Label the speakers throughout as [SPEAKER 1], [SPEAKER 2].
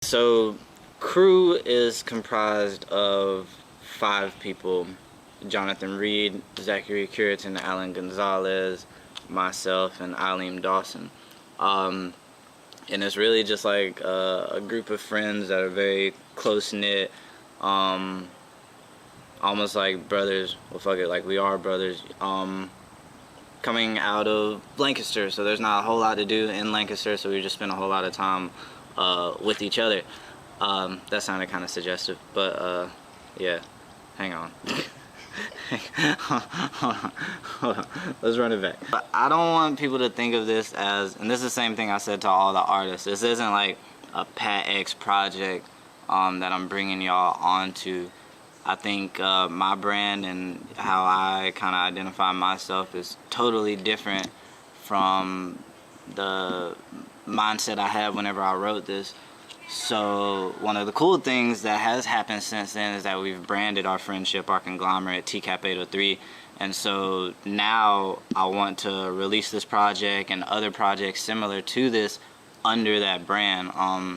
[SPEAKER 1] So, crew is comprised of 5 people: Jonathan Reed, Zachary Curitan, Alan Gonzalez, myself, and Aleem Dawson. And it's really just like a group of friends that are very close-knit, almost like brothers. Well, fuck it, like we are brothers. Coming out of Lancaster, so there's not a whole lot to do in Lancaster, so we just spend a whole lot of time with each other. That sounded kind of suggestive, but yeah, hang on. Hold on. Let's run it back. But I don't want people to think of this as, and this is the same thing I said to all the artists, this isn't like a Pat X project that I'm bringing y'all onto. I think my brand and how I kind of identify myself is totally different from the mindset I had whenever I wrote this. So one of the cool things that has happened since then is that we've branded our friendship, our conglomerate, TCAP 803. And so now I want to release this project and other projects similar to this under that brand.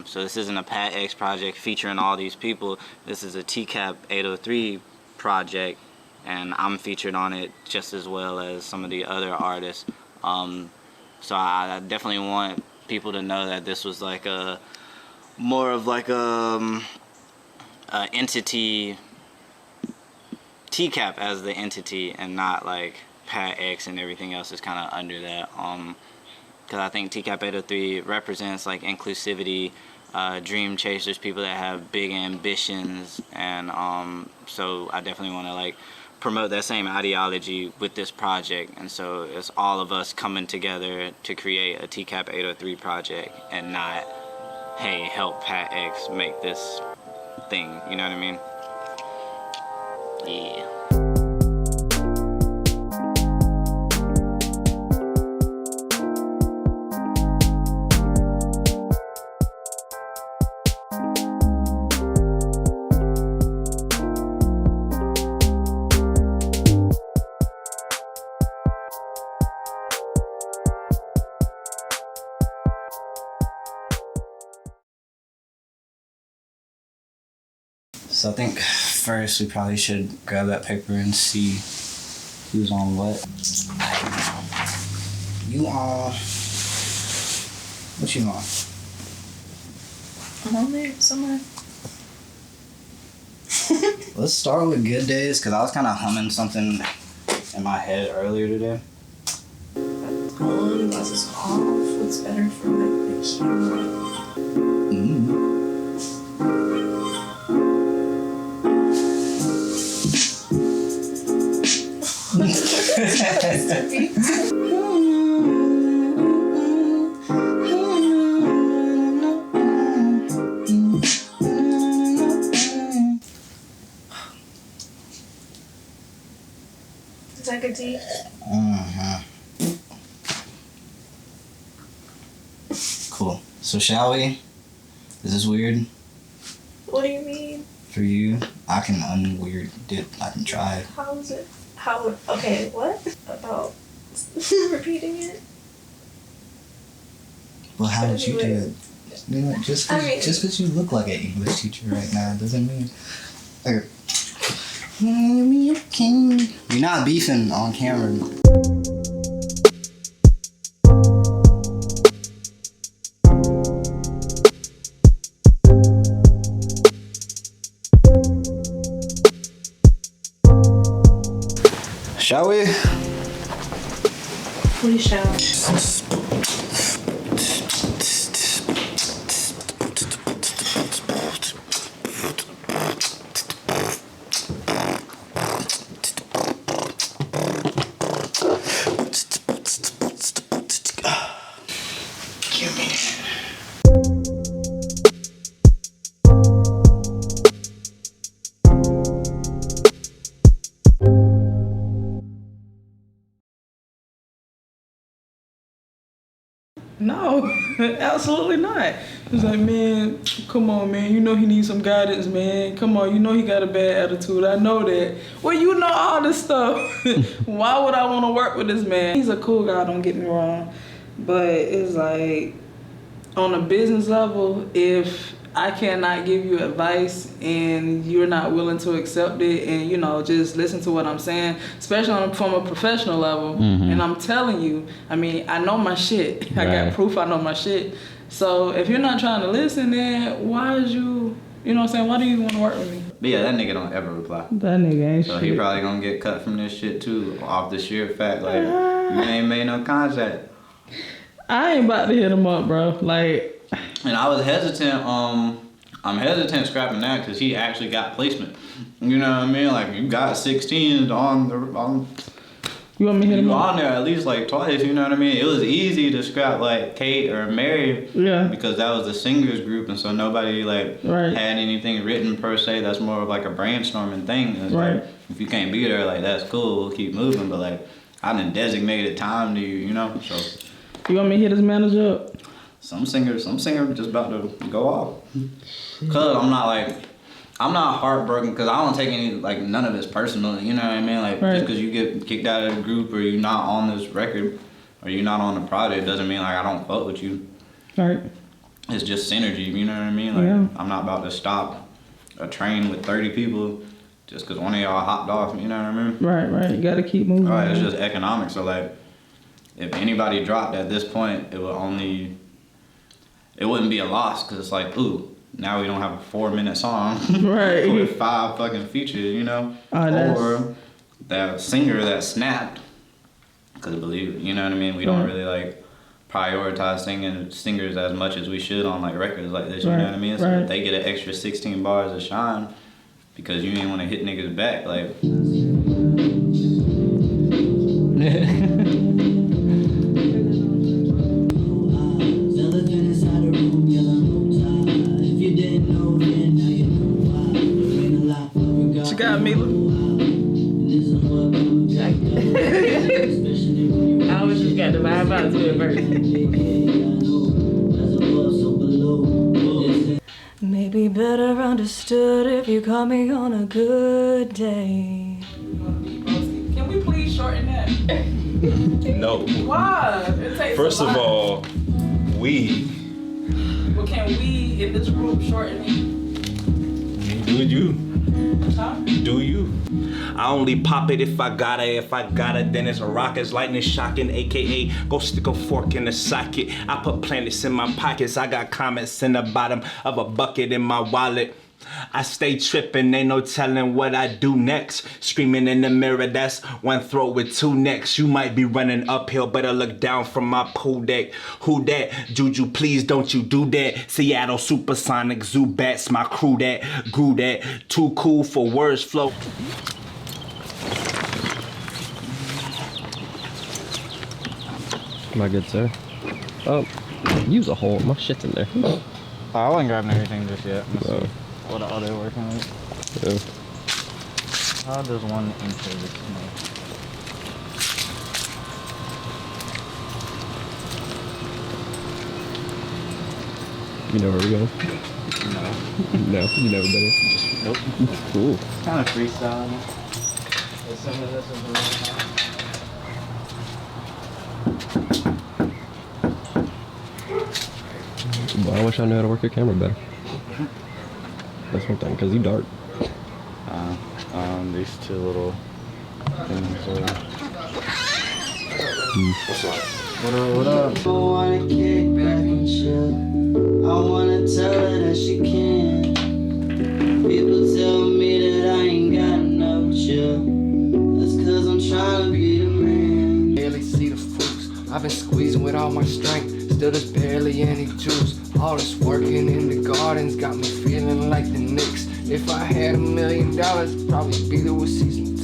[SPEAKER 1] So this isn't a Pat X project featuring all these people. This is a TCAP 803 project, and I'm featured on it just as well as some of the other artists. So I definitely want people to know that this was like a more of like a entity, TCAP as the entity, and not like Pat X and everything else is kind of under that. Because I think TCAP 803 represents like inclusivity, dream chasers, people that have big ambitions, and so I definitely want to like promote that same ideology with this project. And so it's all of us coming together to create a TCAP 803 project, and not, hey, help Pat X make this thing, you know what I mean? Yeah. So I think first we probably should grab that paper and see who's on what. You on? What you on?
[SPEAKER 2] I'm on there somewhere.
[SPEAKER 1] Let's start with good days, because I was kind of humming something in my head earlier today.
[SPEAKER 2] Glasses off. What's better for the camera? Is that good tea?
[SPEAKER 1] Cool. So shall we? Is this weird?
[SPEAKER 2] What do you mean?
[SPEAKER 1] For you? I can unweird it. I can try.
[SPEAKER 2] How is it? How? Okay, what? About repeating it?
[SPEAKER 1] Well, how would you do it? You know, just because you look like an English teacher right now doesn't mean. Okay. You're not beefing on camera. Shall we?
[SPEAKER 2] We shall.
[SPEAKER 3] No, absolutely not. It's like, man, come on, man. You know he needs some guidance, man. Come on, you know he got a bad attitude. I know that. Well, you know all this stuff. Why would I want to work with this man? He's a cool guy, don't get me wrong. But it's like, on a business level, if I cannot give you advice and you're not willing to accept it and, you know, just listen to what I'm saying, especially from a professional level. And I'm telling you, I mean, I know my shit. I got proof I know my shit. So if you're not trying to listen, then why is you know what I'm saying? Why do you want to work with me?
[SPEAKER 1] But yeah, that nigga don't ever reply.
[SPEAKER 3] That nigga ain't
[SPEAKER 1] So
[SPEAKER 3] shit.
[SPEAKER 1] he probably gonna get cut from this shit too, off the sheer fact, like, you ain't made no contact.
[SPEAKER 3] I ain't about to hit him up, bro. Like,
[SPEAKER 1] and I was hesitant, I'm hesitant scrapping that because he actually got placement. You know what I mean? Like, you got 16 on
[SPEAKER 3] you want me to hit him up?
[SPEAKER 1] on there at least like twice, you know what I mean? It was easy to scrap like Kate or Mary because that was the singers group and so nobody like had anything written per se. That's more of like a brainstorming thing. It's like, if you can't be there, like that's cool, we'll keep moving, but like I done designated time to you, you know? So
[SPEAKER 3] you want me to hit his manager up?
[SPEAKER 1] Some singer just about to go off. Cause I'm not heartbroken because I don't take none of this personally, you know what I mean? Like, just because you get kicked out of the group or you're not on this record or you're not on the project doesn't mean like I don't fuck with you.
[SPEAKER 3] Right.
[SPEAKER 1] It's just synergy, you know what I mean? Like, I'm not about to stop a train with 30 people just because one of y'all hopped off, you know what I mean?
[SPEAKER 3] Right. You gotta keep moving.
[SPEAKER 1] All right, it's just economics. So like, if anybody dropped at this point, it wouldn't be a loss because it's like, ooh, now we don't have a 4-minute song with 5 fucking features, you know? Or that singer that snapped, because believe it, you know what I mean? We don't really like prioritize singers as much as we should on like records like this, you know what I mean? So if they get an extra 16 bars of shine because you ain't want to hit niggas back, like.
[SPEAKER 3] What you got, Mila?
[SPEAKER 4] I always just got the vibe out to it first.
[SPEAKER 2] Maybe better understood if you caught me on a good day.
[SPEAKER 3] Can we please shorten that?
[SPEAKER 5] No.
[SPEAKER 3] Why? It takes
[SPEAKER 5] First
[SPEAKER 3] a
[SPEAKER 5] of
[SPEAKER 3] lot.
[SPEAKER 5] all, we.
[SPEAKER 3] Well, can we in this group shorten it?
[SPEAKER 5] Do you?
[SPEAKER 3] Huh?
[SPEAKER 5] Do you? I only pop it if I gotta. If I gotta, then it's a rocket, lightning shocking, aka go stick a fork in the socket. I put planets in my pockets. I got comments in the bottom of a bucket in my wallet. I stay tripping, ain't no telling what I do next. Screaming in the mirror, that's one throat with 2 necks. You might be running uphill, better look down from my pool deck. Who that? Juju, please don't you do that. Seattle Supersonic Zoo Bats, my crew that grew that. Too cool for words flow.
[SPEAKER 6] My good sir. Oh, use a hole. My shit's in there.
[SPEAKER 1] I wasn't grabbing everything just yet. Let's see what are they working with. How does one enter this snake?
[SPEAKER 6] You know where we're going?
[SPEAKER 1] No.
[SPEAKER 6] No, you never been here?
[SPEAKER 1] Nope.
[SPEAKER 6] Cool.
[SPEAKER 1] Kind of freestyle. As soon as this is the
[SPEAKER 6] Well, I wish I knew how to work your camera better. That's one thing, because you dark.
[SPEAKER 1] these 2 little things are...
[SPEAKER 5] What's up?
[SPEAKER 1] What up?
[SPEAKER 7] I wanna kick back and chill. I wanna tell her that she can. People tell me that I ain't got no chill. That's cause I'm trying to be the man.
[SPEAKER 8] Barely see the fruits. I've been squeezing with all my strength. Still there's barely any juice. All this working in the gardens got me feeling like the Knicks. If I had $1 million, probably be there with season 2.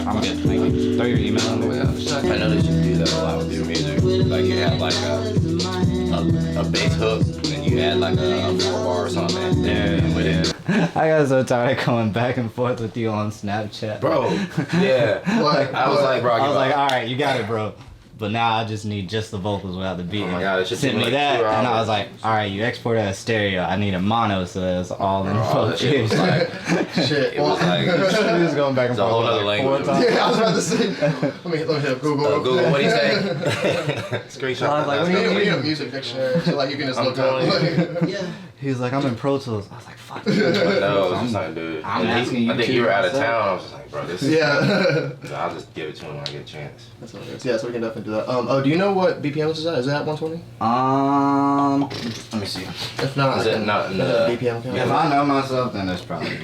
[SPEAKER 1] I'm good, thank you. Throw your email in there.
[SPEAKER 9] I know that you do that a lot with your music. Like you have like a bass hook and you add like a 4 bar or something. Yeah.
[SPEAKER 1] I got so tired of going back and forth with you on Snapchat.
[SPEAKER 9] Bro, yeah.
[SPEAKER 1] I was like,
[SPEAKER 9] bro,
[SPEAKER 1] all right, you got it, bro. but now I just need just the vocals without the beat.
[SPEAKER 9] Oh my God, it should
[SPEAKER 1] Sent
[SPEAKER 9] take
[SPEAKER 1] me
[SPEAKER 9] like
[SPEAKER 1] that,
[SPEAKER 9] 2
[SPEAKER 1] and I
[SPEAKER 9] hours.
[SPEAKER 1] was like, all right, you export it as stereo. I need a mono, so it's all in
[SPEAKER 9] Oh, that shit was
[SPEAKER 1] focus.
[SPEAKER 9] like,
[SPEAKER 10] Shit.
[SPEAKER 9] it was like,
[SPEAKER 6] He was going back and
[SPEAKER 9] it's a whole
[SPEAKER 6] forth
[SPEAKER 9] other
[SPEAKER 6] like 4
[SPEAKER 9] language.
[SPEAKER 6] times.
[SPEAKER 10] Yeah, I was about to say. Let me hit up Google.
[SPEAKER 9] Google, what do you say? Screenshot.
[SPEAKER 1] I was like,
[SPEAKER 9] that.
[SPEAKER 1] what do you
[SPEAKER 10] We need a music dictionary, so like you can just
[SPEAKER 9] I'm
[SPEAKER 10] look up.
[SPEAKER 9] telling
[SPEAKER 7] Yeah.
[SPEAKER 1] He was like, I'm in Pro Tools. I was like, fuck.
[SPEAKER 9] No, I'm like, dude.
[SPEAKER 1] I'm
[SPEAKER 9] And
[SPEAKER 1] asking you
[SPEAKER 9] I think
[SPEAKER 1] to
[SPEAKER 9] you were out of
[SPEAKER 1] myself.
[SPEAKER 9] town. I was just like, bro, this is.
[SPEAKER 10] Yeah.
[SPEAKER 9] I'll just give it to him when I get a chance.
[SPEAKER 10] That's hilarious. Yeah, so we can definitely do that. Oh, do you know what BPM this is at? Is that 120?
[SPEAKER 1] Let me see.
[SPEAKER 10] If not,
[SPEAKER 9] Is
[SPEAKER 10] I
[SPEAKER 9] it
[SPEAKER 10] can-
[SPEAKER 9] not in
[SPEAKER 10] I
[SPEAKER 9] the-
[SPEAKER 10] can BPM count.
[SPEAKER 1] If I know myself, then that's probably.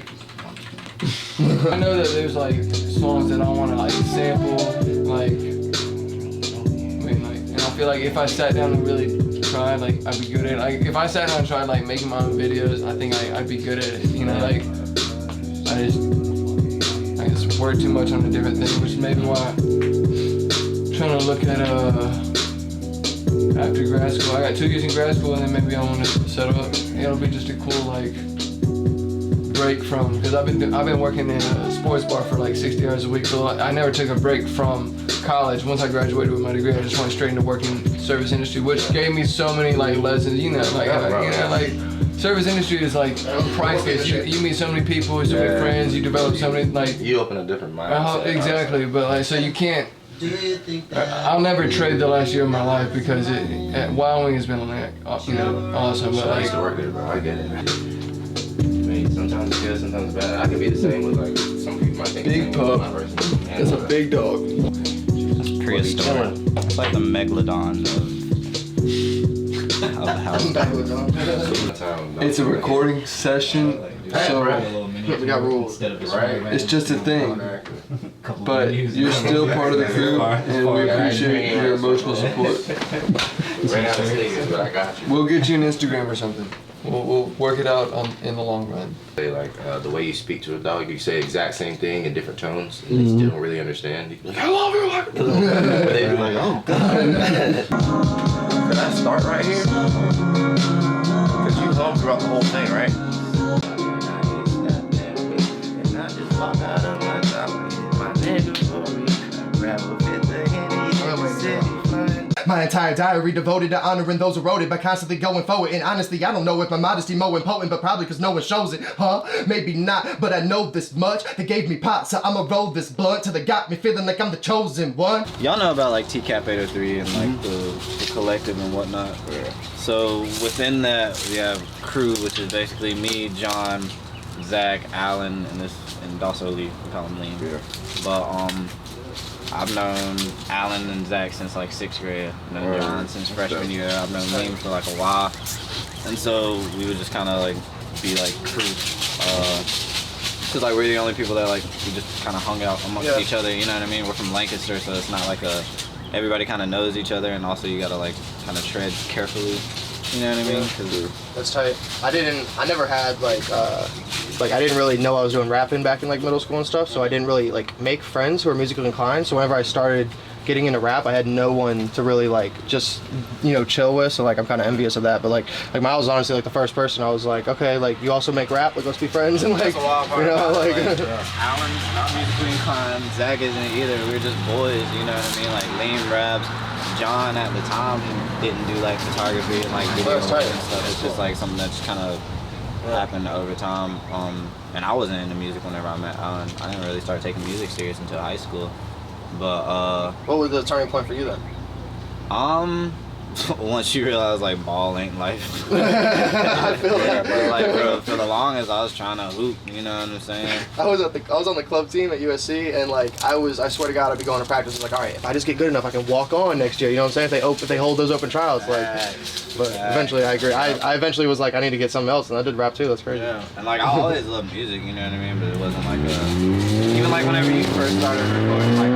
[SPEAKER 8] I know that there's like songs that I want to like sample, like, and I feel like if I sat down and really tried, like, I'd be good at it. Like, if I sat down and tried like making my own videos, I think I'd be good at it. You know, like, I just work too much on a different thing, which is maybe why I'm trying to look at after grad school. I got 2 years in grad school, and then maybe I want to set up. It'll be just a cool like break from, because I've been working in a sports bar for like 60 hours a week, so I never took a break from college. Once I graduated with my degree, I just went straight into working service industry, which gave me so many like lessons. You know, like like service industry is like priceless. You meet so many people, so many friends, you develop so many like.
[SPEAKER 9] You open a different mindset.
[SPEAKER 8] Exactly, but like so you can't.
[SPEAKER 7] Do you think that
[SPEAKER 8] I'll never trade the last year of my life because Wyoming has been like awesome, but
[SPEAKER 9] I
[SPEAKER 8] like.
[SPEAKER 9] used to work there, bro. I get it. I mean, sometimes it's good, sometimes it's bad. I can be the same with like some people might think.
[SPEAKER 8] Big pup. It's a big dog.
[SPEAKER 1] That's prehistoric. It's like the megalodon of the house.
[SPEAKER 8] It's a recording session, so
[SPEAKER 10] We got rules.
[SPEAKER 8] it's just a thing. But you're still part of the crew, and we appreciate your emotional support.
[SPEAKER 9] Ran out of sneakers, but I got you.
[SPEAKER 8] We'll get you an Instagram or something. We'll work it out in the long run.
[SPEAKER 9] Say like the way you speak to a dog, you say the exact same thing in different tones, and they still don't really understand. You can be like, I love you. But they be like, oh god. Could I start right here? Cause you hum throughout the whole thing, right? And I just walk out of my top, my nigga for me. Grab a fifth of Henny in the city.
[SPEAKER 10] My entire diary devoted to honoring those eroded by constantly going forward. And honestly, I don't know if my modesty more important, but probably because no one shows it, huh? Maybe not, but I know this much. They gave me pot, so I'ma roll this blunt till they got me feeling like I'm the chosen one.
[SPEAKER 1] Y'all know about like TCAP 803 and like the collective and whatnot. So within that we have crew, which is basically me, John, Zach, Alan, and also Lee. We call him Liam. But I've known Alan and Zach since like 6th grade. I've known John since freshman year. I've known Liam for like a while. And so we would just kind of like be like crew. Cause like we're the only people that like, we just kind of hung out amongst each other, you know what I mean? We're from Lancaster, so it's not like everybody kind of knows each other, and also you gotta like kind of tread carefully, you know what I mean? Cause
[SPEAKER 10] That's tight. I never had like I didn't really know I was doing rapping back in like middle school and stuff, so I didn't really like make friends who were musically inclined. So whenever I started getting into rap, I had no one to really like just, you know, chill with. So like I'm kind of envious of that. But like Miles is honestly like the first person I was like, okay, like you also make rap, like let's be friends. And like,
[SPEAKER 1] that's a wild part
[SPEAKER 10] you know,
[SPEAKER 1] about
[SPEAKER 10] like
[SPEAKER 1] it. Alan's not musically inclined, Zach isn't either. We're just boys, you know what I mean? Like Liam raps. John at the time didn't do like photography and like video and stuff. It's just like something that just kind of happened over time. And I wasn't into music whenever I met Alan. I didn't really start taking music serious until high school. But
[SPEAKER 10] what was the turning point for you then?
[SPEAKER 1] once you realize like ball ain't life.
[SPEAKER 10] I feel that.
[SPEAKER 1] But like for the longest I was trying to hoop, you know what I'm saying?
[SPEAKER 10] I was on the club team at USC, and like I swear to God, I'd be going to practice. Like, all right, if I just get good enough, I can walk on next year. You know what I'm saying? If they hold those open trials, like. But eventually, I agree. I eventually was like, I need to get something else, and I did rap too. That's crazy.
[SPEAKER 1] Yeah, and like I always loved music, you know what I mean? But it wasn't like even like whenever you first started recording, like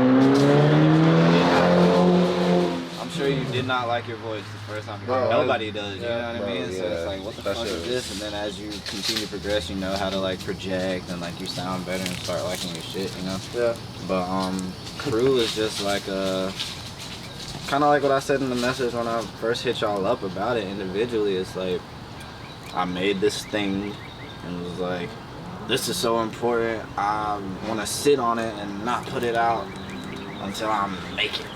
[SPEAKER 1] I'm sure you did not like your voice the first time. Nobody does, you know what I mean? So it's like, what the fuck is this? And then as you continue to progress, you know how to like project and like you sound better and start liking your shit, you know?
[SPEAKER 10] Yeah.
[SPEAKER 1] But crew is just like kind of like what I said in the message when I first hit y'all up about it individually. It's like I made this thing and was like, this is so important. I want to sit on it and not put it out until I make it.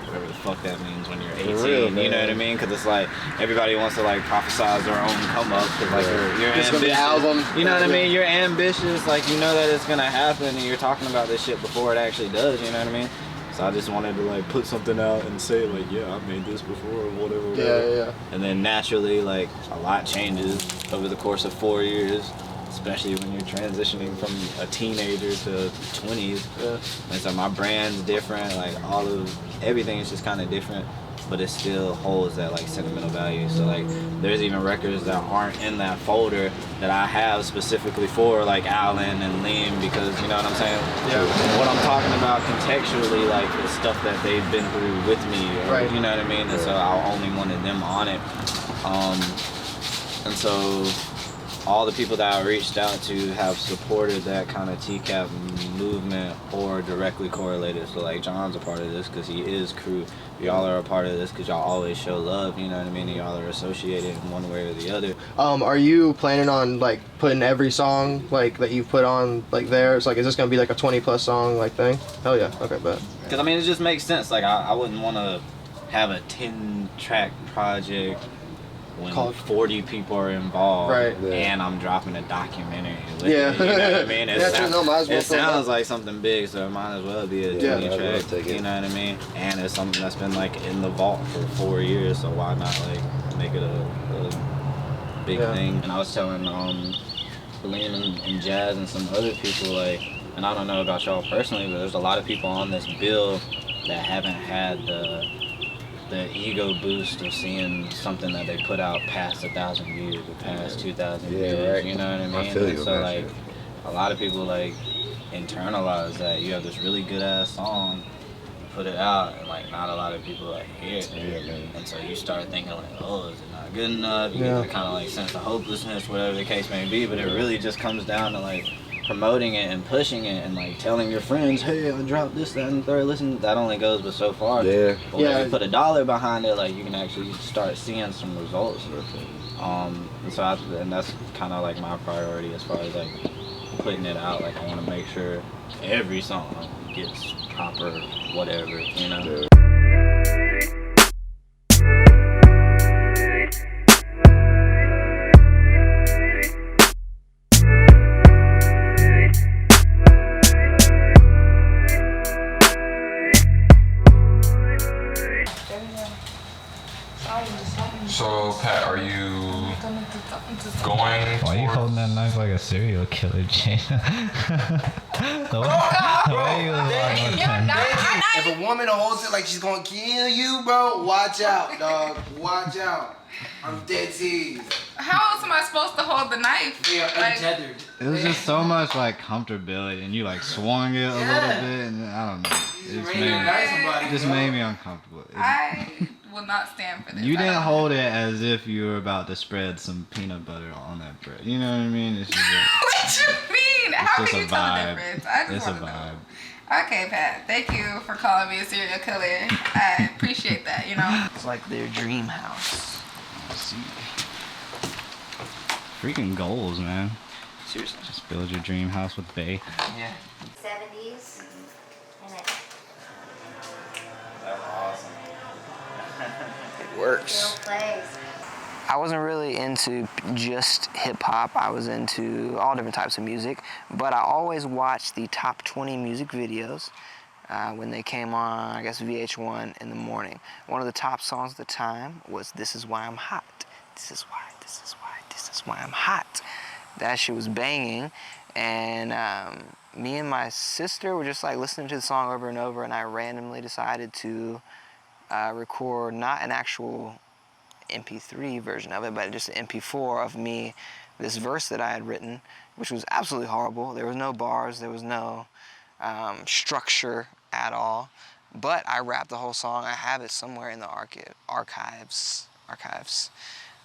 [SPEAKER 1] whatever the fuck that means when you're 18.
[SPEAKER 10] real,
[SPEAKER 1] You know what I mean? Because it's like everybody wants to like prophesize their own come up. Because like you're
[SPEAKER 10] It's gonna be
[SPEAKER 1] ambitious.
[SPEAKER 10] an album.
[SPEAKER 1] You know what I mean? You're ambitious. Like you know that it's gonna happen, and you're talking about this shit before it actually does. You know what I mean? So I just wanted to like put something out and say like, yeah, I made this before or whatever.
[SPEAKER 10] Yeah.
[SPEAKER 1] And then naturally, like a lot changes over the course of 4 years. Especially when you're transitioning from a teenager to 20s. And so my brand's different, like everything is just kind of different, but it still holds that like sentimental value. So like there's even records that aren't in that folder that I have specifically for like Alan and Liam, because you know what I'm saying?
[SPEAKER 10] Yeah.
[SPEAKER 1] What I'm talking about contextually, like the stuff that they've been through with me, or,
[SPEAKER 10] Right.
[SPEAKER 1] you know what I mean? And so I only wanted them on it. And so all the people that I reached out to have supported that kind of TCAP movement or directly correlated. So like John's a part of this because he is crew. Y'all are a part of this because y'all always show love, you know what I mean? And y'all are associated in one way or the other.
[SPEAKER 10] Are you planning on like putting every song like that you've put on like there? It's like, is this gonna be like a 20+ song like thing? Hell yeah, okay, bet.
[SPEAKER 1] Because I mean, it just makes sense. Like I wouldn't want to have a 10-track project when 40 people are involved,
[SPEAKER 10] Right.
[SPEAKER 1] and I'm dropping a documentary with
[SPEAKER 10] Yeah.
[SPEAKER 1] it, you know what I mean? It,
[SPEAKER 10] Yeah, true. No, might as well
[SPEAKER 1] it
[SPEAKER 10] throw it
[SPEAKER 1] sounds
[SPEAKER 10] up.
[SPEAKER 1] like something big, so it might as well be a
[SPEAKER 10] Yeah.
[SPEAKER 1] 20 track, you know what I mean? And it's something that's been like in the vault for 4 years, so why not like make it a big thing? And I was telling Liam and Jazz and some other people, like, and I don't know about y'all personally, but there's a lot of people on this bill that haven't had the ego boost of seeing something that they put out past 1,000 views or past 2,000 views,
[SPEAKER 9] right.
[SPEAKER 1] you know what I mean?
[SPEAKER 9] I feel you
[SPEAKER 1] And so
[SPEAKER 9] on that
[SPEAKER 1] like
[SPEAKER 9] shit.
[SPEAKER 1] a lot of people like internalize that you have this really good ass song, put it out, and like not a lot of people like hear it. And so you start thinking like, oh, is it not good enough? You get the kind of like sense of hopelessness, whatever the case may be, but it really just comes down to like promoting it and pushing it and like telling your friends, hey, I dropped this, that, and the third. Listen, that only goes but so far.
[SPEAKER 9] Yeah.
[SPEAKER 1] But when you put $1 behind it, like you can actually start seeing some results. And so and that's kind of like my priority as far as like putting it out. Like I want to make sure every song gets proper whatever, you know.
[SPEAKER 9] Yeah.
[SPEAKER 11] So, Pat, are you going?
[SPEAKER 12] Why are you holding that knife like a serial killer, Jane? The way you look
[SPEAKER 8] If a woman holds it like she's gonna kill you, bro, watch out, dog. Watch out. I'm dead serious.
[SPEAKER 13] How else am I supposed to hold the knife?
[SPEAKER 8] We are
[SPEAKER 13] Like,
[SPEAKER 8] untethered.
[SPEAKER 1] It was just so much like comfortability, and you like swung it a little bit, and I don't know. It just made me uncomfortable.
[SPEAKER 13] I will not stand for this.
[SPEAKER 1] You
[SPEAKER 13] I
[SPEAKER 1] didn't
[SPEAKER 13] don't-
[SPEAKER 1] hold it as if you were about to spread some peanut butter on that bread. You know what I mean? It's just
[SPEAKER 13] What you mean? How
[SPEAKER 1] just
[SPEAKER 13] can
[SPEAKER 1] a
[SPEAKER 13] you tell the
[SPEAKER 1] vibe.
[SPEAKER 13] difference? I just
[SPEAKER 1] It's a
[SPEAKER 13] want to know.
[SPEAKER 1] vibe.
[SPEAKER 13] Okay, Pat. Thank you for calling me a serial killer. I appreciate that. You know.
[SPEAKER 7] It's like their dream house.
[SPEAKER 1] See. Freaking goals, man.
[SPEAKER 7] Seriously.
[SPEAKER 1] Just build your dream house with Bay.
[SPEAKER 7] Yeah.
[SPEAKER 14] 70s. And
[SPEAKER 1] That's awesome.
[SPEAKER 7] It works.
[SPEAKER 14] plays.
[SPEAKER 10] I wasn't really into just hip hop. I was into all different types of music, but I always watched the top 20 music videos when they came on, I guess, VH1 in the morning. One of the top songs at the time was This Is Why I'm Hot. This is why, this is why, this is why I'm hot. That shit was banging, and me and my sister were just like listening to the song over and over, and I randomly decided to record not an actual MP3 version of it, but just an MP4 of me, this verse that I had written, which was absolutely horrible. There was no bars, there was no structure at all, but I rapped the whole song. I have it somewhere in the archives.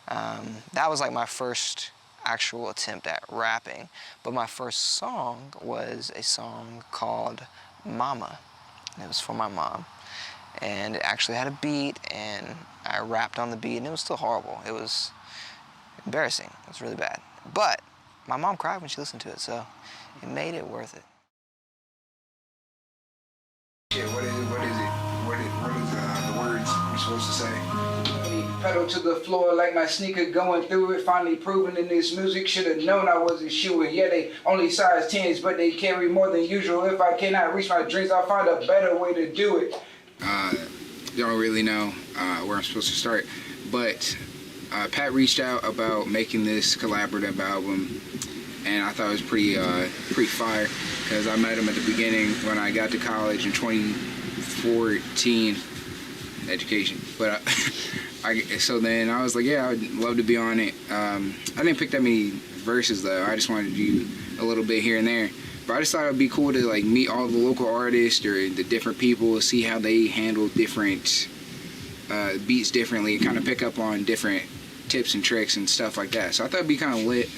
[SPEAKER 10] That was like my first actual attempt at rapping, but my first song was a song called Mama. It was for my mom, and it actually had a beat, and I rapped on the beat, and it was still horrible. It was embarrassing. It was really bad. But my mom cried when she listened to it, so it made it worth it.
[SPEAKER 8] Yeah, what is it? What is
[SPEAKER 15] Pedal to the floor like my sneaker going through it. Finally proven in this music. Should have known I wasn't sure. Yeah, they only size 10s, but they carry more than usual. If I cannot reach my dreams, I'll find a better way to do it.
[SPEAKER 16] Don't really know where I'm supposed to start, but Pat reached out about making this collaborative album, and I thought it was pretty fire, because I met him at the beginning when I got to college in 2014, education. But so then I was like, yeah, I'd love to be on it. I didn't pick that many verses though. I just wanted to do a little bit here and there. But I just thought it'd be cool to like meet all the local artists or the different people, see how they handle different beats differently, and kind of pick up on different tips and tricks and stuff like that. So I thought it'd be kind of lit.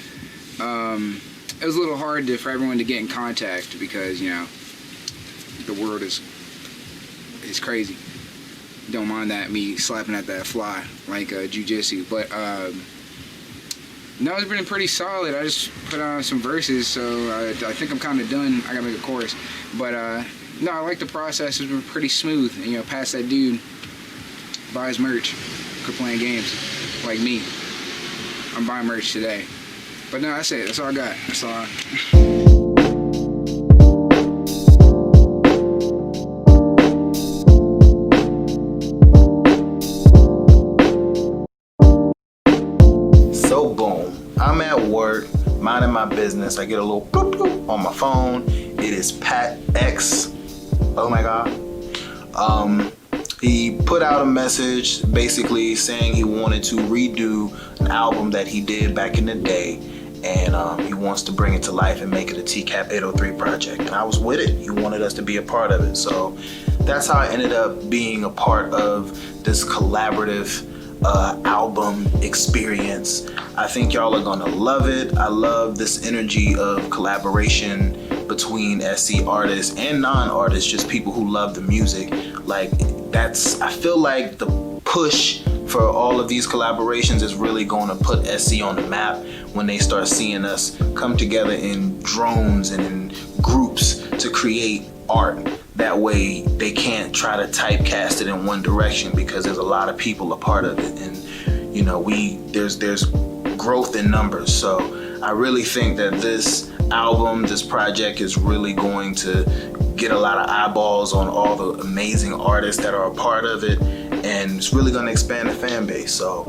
[SPEAKER 16] It was a little hard for everyone to get in contact because, you know, the world is crazy. Don't mind that, me slapping at that fly like jiu-jitsu. But no, it's been pretty solid. I just put on some verses, so I think I'm kind of done. I gotta make a chorus. But no, I like the process. It's been pretty smooth. And, you know, past that dude, buys merch, quit playing games like me. I'm buying merch today. But no, that's it. That's all I got. That's all I...
[SPEAKER 5] So boom, I'm at work, minding my business. I get a little bloop bloop on my phone. It is Pat X. Oh my God. He put out a message basically saying he wanted to redo an album that he did back in the day, and he wants to bring it to life and make it a TCAP 803 project. And I was with it. He wanted us to be a part of it. So that's how I ended up being a part of this collaborative album experience. I think y'all are gonna love it. I love this energy of collaboration between SC artists and non-artists, just people who love the music. Like, I feel like the push for all of these collaborations is really going to put SC on the map when they start seeing us come together in drones and in groups to create art. That way they can't try to typecast it in one direction, because there's a lot of people a part of it, and you know, there's growth in numbers. So I really think that this album, this project is really going to get a lot of eyeballs on all the amazing artists that are a part of it, and it's really gonna expand the fan base. So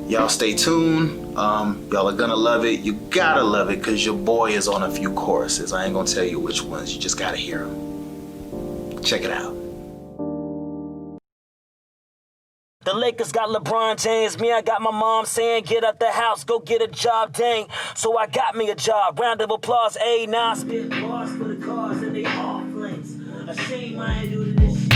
[SPEAKER 5] y'all stay tuned. Y'all are gonna love it. You gotta love it, because your boy is on a few choruses. I ain't gonna tell you which ones, you just gotta hear them. Check it out.
[SPEAKER 17] The Lakers got LeBron James, me I got my mom saying get out the house, go get a job, dang. So I got me a job, round of applause, A, now I spit bars for the cars and they all flames. A shame I ain't do this shit.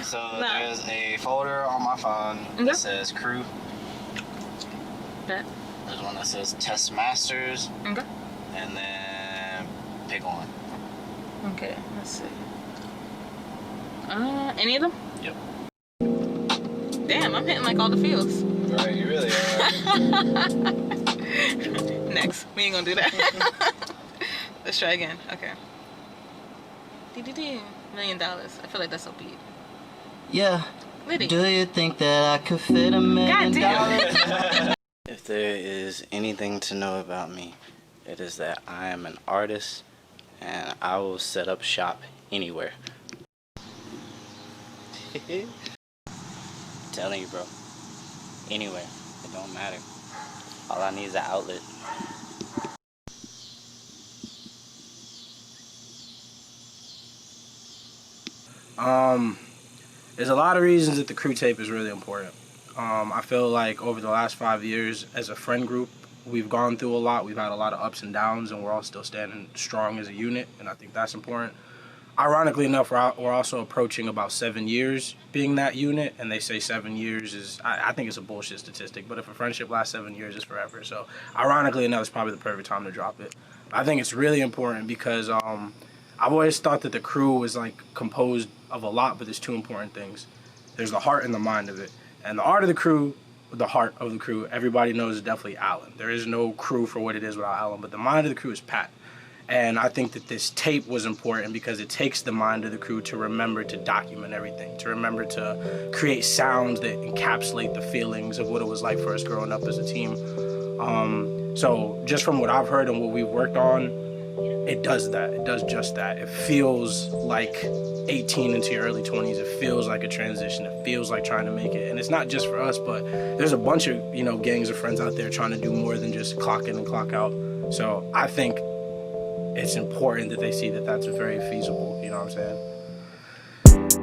[SPEAKER 1] So there's a folder on my phone that says crew.
[SPEAKER 13] Okay.
[SPEAKER 1] There's one that says test masters.
[SPEAKER 13] Okay.
[SPEAKER 1] And then pick one.
[SPEAKER 13] Okay, let's see. Any of them?
[SPEAKER 1] Yep.
[SPEAKER 13] Damn, I'm hitting like all the fields.
[SPEAKER 1] Right, you really are.
[SPEAKER 13] Next, we ain't gonna do that. Let's try again. Okay. $1 million. I feel like that's a beat.
[SPEAKER 7] Yeah.
[SPEAKER 13] Liddy.
[SPEAKER 7] Do you think that I could fit $1 million?
[SPEAKER 1] If there is anything to know about me, it is that I am an artist and I will set up shop anywhere. Telling you, bro. Anywhere. It don't matter. All I need is an outlet.
[SPEAKER 18] There's a lot of reasons that the crew tape is really important. I feel like over the last 5 years as a friend group, we've gone through a lot. We've had a lot of ups and downs, and we're all still standing strong as a unit, and I think that's important. Ironically enough, we're also approaching about 7 years being that unit, and they say 7 years is, I think it's a bullshit statistic, but if a friendship lasts 7 years, it's forever. So ironically enough, it's probably the perfect time to drop it. I think it's really important because I've always thought that the crew was like composed of a lot, but there's two important things. There's the heart and the mind of it. And the art of the crew, the heart of the crew, everybody knows is definitely Alan. There is no crew for what it is without Alan, but the mind of the crew is Pat. And I think that this tape was important because it takes the mind of the crew to remember to document everything, to remember to create sounds that encapsulate the feelings of what it was like for us growing up as a team. So just from what I've heard and what we've worked on, it does that. It does just that. It feels like 18 into your early 20s. It feels like a transition. It feels like trying to make it. And it's not just for us, but there's a bunch of, gangs of friends out there trying to do more than just clock in and clock out. So I think it's important that they see that that's very feasible, you know what I'm saying?